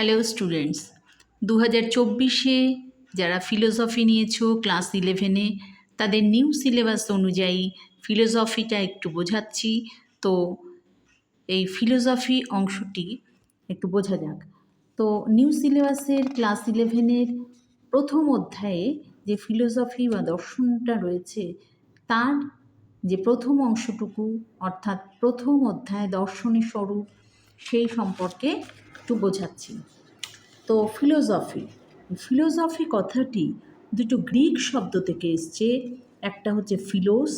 Hello students, 2024-এ যারা philosophy নিয়েছো class 11-এ তাদের নিউ সিলেবাস অনুযায়ী ফিলোসফিটা একটু বোঝাচ্ছি। তো এই ফিলোসফি অংশটি একটু বোঝা যাক। তো নিউ সিলেবাসের ক্লাস 11-এর প্রথম অধ্যায়ে যে ফিলোসফি বা দর্শনটা রয়েছে তার যে প্রথম অংশটুকু অর্থাৎ প্রথম অধ্যায় দর্শনের স্বরূপ সেই সম্পর্কে একটু বোঝাচ্ছি। তো ফিলোসফি কথাটি দুটো গ্রিক শব্দ থেকে এসছে। একটা হচ্ছে ফিলোস,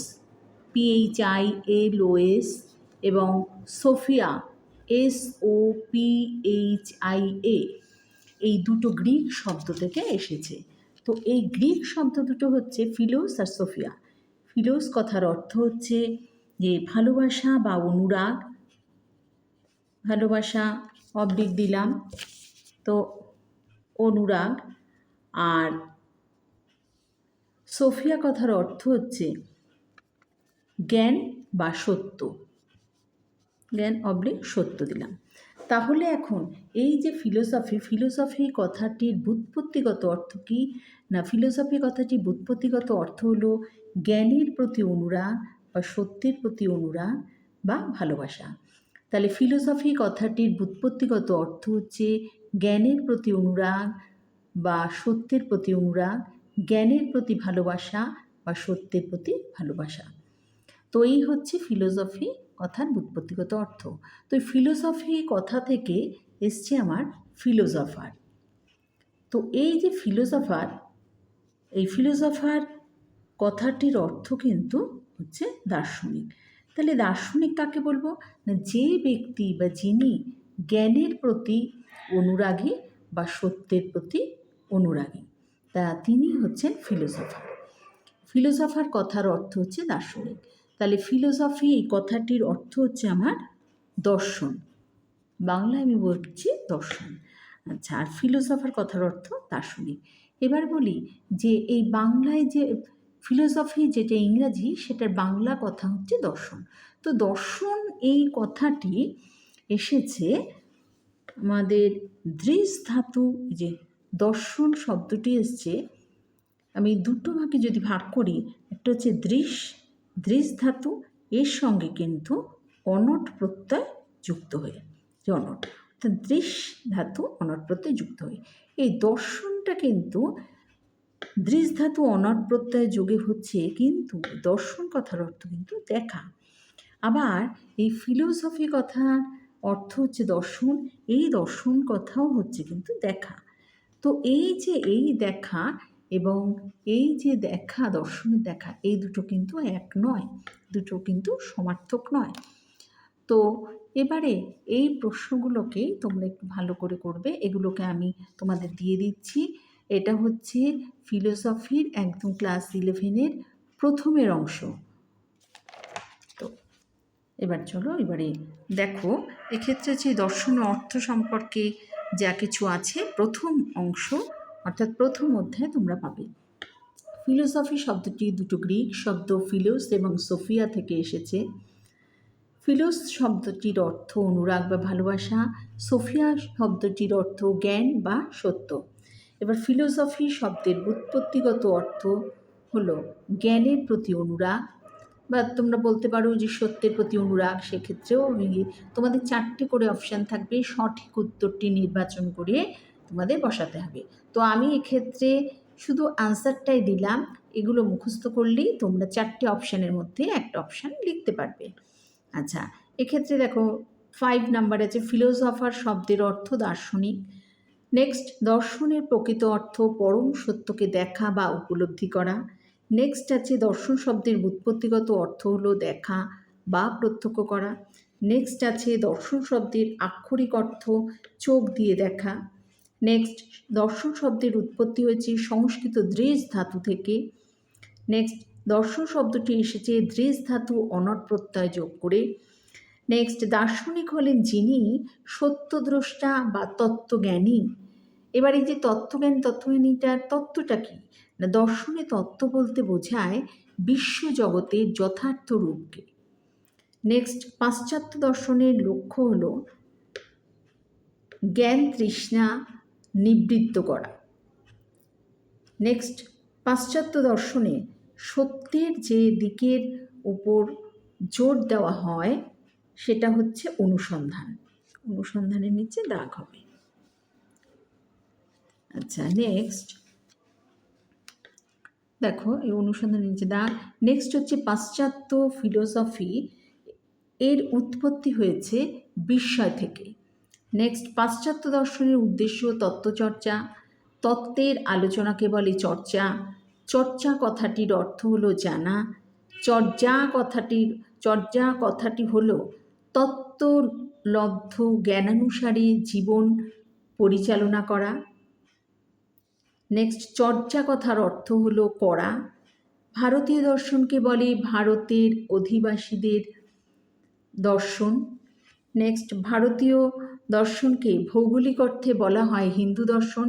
PHILOS, এবং সোফিয়া, SOPHIA। এই দুটো গ্রিক শব্দ থেকে এসেছে। তো এই গ্রিক শব্দ দুটো হচ্ছে ফিলোস আর সোফিয়া। ফিলোস কথার অর্থ হচ্ছে যে ভালোবাসা বা অনুরাগ, ভালোবাসা অবলিক দিলাম, তো অনুরাগ। আর সোফিয়া কথার অর্থ হচ্ছে জ্ঞান বা সত্য, জ্ঞান অবলিক সত্য দিলাম। তাহলে এখন এই যে ফিলোসফি কথাটির ব্যুৎপত্তিগত অর্থ কী না, ফিলোসফি কথাটির ব্যুৎপত্তিগত অর্থ হলো জ্ঞানের প্রতি অনুরাগ বা সত্যের প্রতি অনুরাগ বা ভালোবাসা। তাহলে ফিলোসফি কথাটির ব্যুৎপত্তিগত অর্থ হচ্ছে জ্ঞানের প্রতি অনুরাগ বা সত্যের প্রতি অনুরাগ, জ্ঞানের প্রতি ভালোবাসা বা সত্যের প্রতি ভালোবাসা। তো এই হচ্ছে ফিলোসফি কথার ব্যুৎপত্তিগত অর্থ। তো এই ফিলোসফি কথা থেকে এসছে আমার ফিলোসফার। তো এই যে এই ফিলোসফার কথাটির অর্থ কিন্তু হচ্ছে দার্শনিক। তাহলে দার্শনিক কাকে বলবো না, যে ব্যক্তি বা যিনি জ্ঞানের প্রতি অনুরাগী বা সত্যের প্রতি অনুরাগী, তা তিনি হচ্ছেন ফিলোসফার কথার অর্থ হচ্ছে দার্শনিক। তাহলে ফিলোসফি এই কথাটির অর্থ হচ্ছে আমার দর্শন, বাংলায় আমি বলছি দর্শন। আচ্ছা, আর ফিলোসফার কথার অর্থ দার্শনিক। এবার বলি যে এই বাংলায় যে ফিলোসফি যেটা ইংরাজি সেটার বাংলা কথা হচ্ছে দর্শন। তো দর্শন এই কথাটি এসেছে আমাদের দৃশ ধাতু, যে দর্শন শব্দটি এসছে, আমি দুটো ভাগে যদি ভাগ করি, একটা হচ্ছে দৃশ ধাতু, এর সঙ্গে কিন্তু অনট প্রত্যয় যুক্ত হয়ে, যে অনট অর্থাৎ দৃশ ধাতু অনট প্রত্যয় যুক্ত হয়ে এই দর্শনটা কিন্তু দৃশ ধাতু অনট প্রত্যয় যোগে হচ্ছে, কিন্তু দর্শন কথার অর্থ কিন্তু দেখা। আবার এই ফিলোসফি কথার অর্থ হচ্ছে দর্শন, এই দর্শন কথাও হচ্ছে কিন্তু দেখা। তো এই যে এই দেখা এবং এই যে দেখা, দর্শনের দেখা, এই দুটো কিন্তু এক নয়, দুটো কিন্তু সমার্থক নয়। তো এবারে এই প্রশ্নগুলোকে তোমরা একটু ভালো করে করবে, এগুলোকে আমি তোমাদের দিয়ে দিচ্ছি। এটা হচ্ছে ফিলোসফির একদম ক্লাস 11-এর প্রথমের অংশ। তো এবার চলো, এবারে দেখো এক্ষেত্রে যে দর্শন অর্থ সম্পর্কে যা কিছু আছে প্রথম অংশ অর্থাৎ প্রথম অধ্যায়ে তোমরা পাবে। ফিলোসফি শব্দটি দুটো গ্রিক শব্দ ফিলোস এবং সোফিয়া থেকে এসেছে। ফিলোস শব্দটির অর্থ অনুরাগ বা ভালোবাসা, সোফিয়া শব্দটির অর্থ জ্ঞান বা সত্য। এবার ফিলোসফি শব্দের ব্যুৎপত্তিগত অর্থ হলো জ্ঞানের প্রতি অনুরাগ, বা তোমরা বলতে পারো যে সত্যের প্রতি অনুরাগ। সেক্ষেত্রেও তোমাদের 4টে করে অপশান থাকবে, সঠিক উত্তরটি নির্বাচন করে তোমাদের বসাতে হবে। তো আমি এক্ষেত্রে শুধু আনসারটাই দিলাম, এগুলো মুখস্থ করলেই তোমরা 4টে অপশানের মধ্যে একটা অপশান লিখতে পারবে। আচ্ছা, এক্ষেত্রে দেখো 5 নাম্বার আছে ফিলোসফার শব্দের অর্থ দার্শনিক। নেক্সট, দর্শনের প্রকৃত অর্থ পরম সত্যকে দেখা বা উপলব্ধি করা। নেক্সট আছে দর্শন শব্দের ব্যুৎপত্তিগত অর্থ হলো দেখা বা প্রত্যক্ষ করা। নেক্সট আছে দর্শন শব্দের আক্ষরিক অর্থ চোখ দিয়ে দেখা। নেক্সট, দর্শন শব্দের উৎপত্তি হয়েছে সংস্কৃত দৃশ ধাতু থেকে। নেক্সট, দর্শন শব্দটি এসেছে দৃশ ধাতু অনট প্রত্যয় যোগ করে। নেক্সট, দার্শনিক হলেন যিনি সত্যদ্রষ্টা বা তত্ত্বজ্ঞানী। এবার এই যে তত্ত্বজ্ঞানীটার তত্ত্বটা কী না, দর্শনে তত্ত্ব বলতে বোঝায় বিশ্বজগতের যথার্থ রূপকে। নেক্সট, পাশ্চাত্য দর্শনের লক্ষ্য হলো জ্ঞান তৃষ্ণা নিবৃত্ত করা। নেক্সট, পাশ্চাত্য দর্শনে সত্যের যে দিকের উপর জোর দেওয়া হয় সেটা হচ্ছে অনুসন্ধান। অনুসন্ধানের নিচে দাগ হবে। আচ্ছা, নেক্সট দেখো এই অনুসন্ধানের নিচে দাগ। নেক্সট হচ্ছে পাশ্চাত্য ফিলোসফি এর উৎপত্তি হয়েছে বিস্ময় থেকে। নেক্সট, পাশ্চাত্য দর্শনের উদ্দেশ্য তত্ত্বচর্চা। তত্ত্বের আলোচনাকে বলে চর্চা। চর্চা কথাটির অর্থ হলো জানা। চর্যা কথাটি হলো তত্ত্বলব্ধ জ্ঞানানুসারে জীবন পরিচালনা করা। নেক্সট, চর্যা কথার অর্থ হলো করা। ভারতীয় দর্শনকে বলে ভারতের অধিবাসীদের দর্শন। নেক্সট, ভারতীয় দর্শনকে ভৌগোলিক অর্থে বলা হয় হিন্দু দর্শন।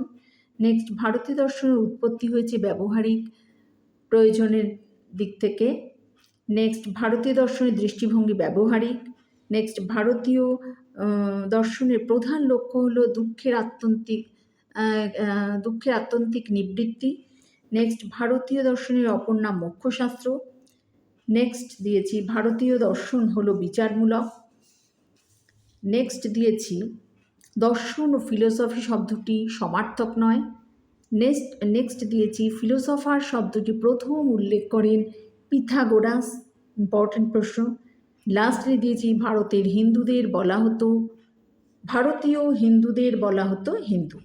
নেক্সট, ভারতীয় দর্শনের উৎপত্তি হয়েছে ব্যবহারিক প্রয়োজনের দিক থেকে। নেক্সট, ভারতীয় দর্শনের দৃষ্টিভঙ্গি ব্যবহারিক। নেক্সট, ভারতীয় দর্শনের প্রধান লক্ষ্য হলো দুঃখের আত্যন্তিক নিবৃত্তি। নেক্সট, ভারতীয় দর্শনের অপর নাম মোক্ষশাস্ত্র। নেক্সট দিয়েছি ভারতীয় দর্শন হলো বিচারমূলক। নেক্সট দিয়েছি দর্শন ও ফিলোসফি শব্দটি সমার্থক নয়। নেক্সট দিয়েছি ফিলোসফার শব্দটি প্রথম উল্লেখ করেন পিথাগোরাস, ইম্পর্টেন্ট প্রশ্ন। লাস্টে দিয়েছি ভারতীয় হিন্দুদের বলা হতো হিন্দু।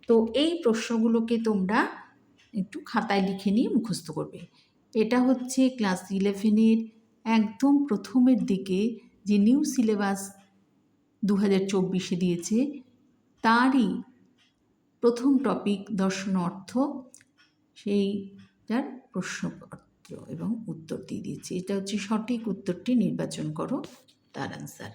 তো এই প্রশ্নগুলোকে তোমরা একটু খাতায় লিখে নিয়ে মুখস্থ করবে। এটা হচ্ছে ক্লাস 11-এর একদম প্রথমের দিকে যে নিউ সিলেবাস 2024-এ দিয়েছে তারই প্রথম টপিক দর্শন অর্থ, সেইটার প্রশ্নপত্র এবং উত্তর দিয়ে দিয়েছি। এটা হচ্ছে সঠিক উত্তরটি নির্বাচন করো, তার আনসার।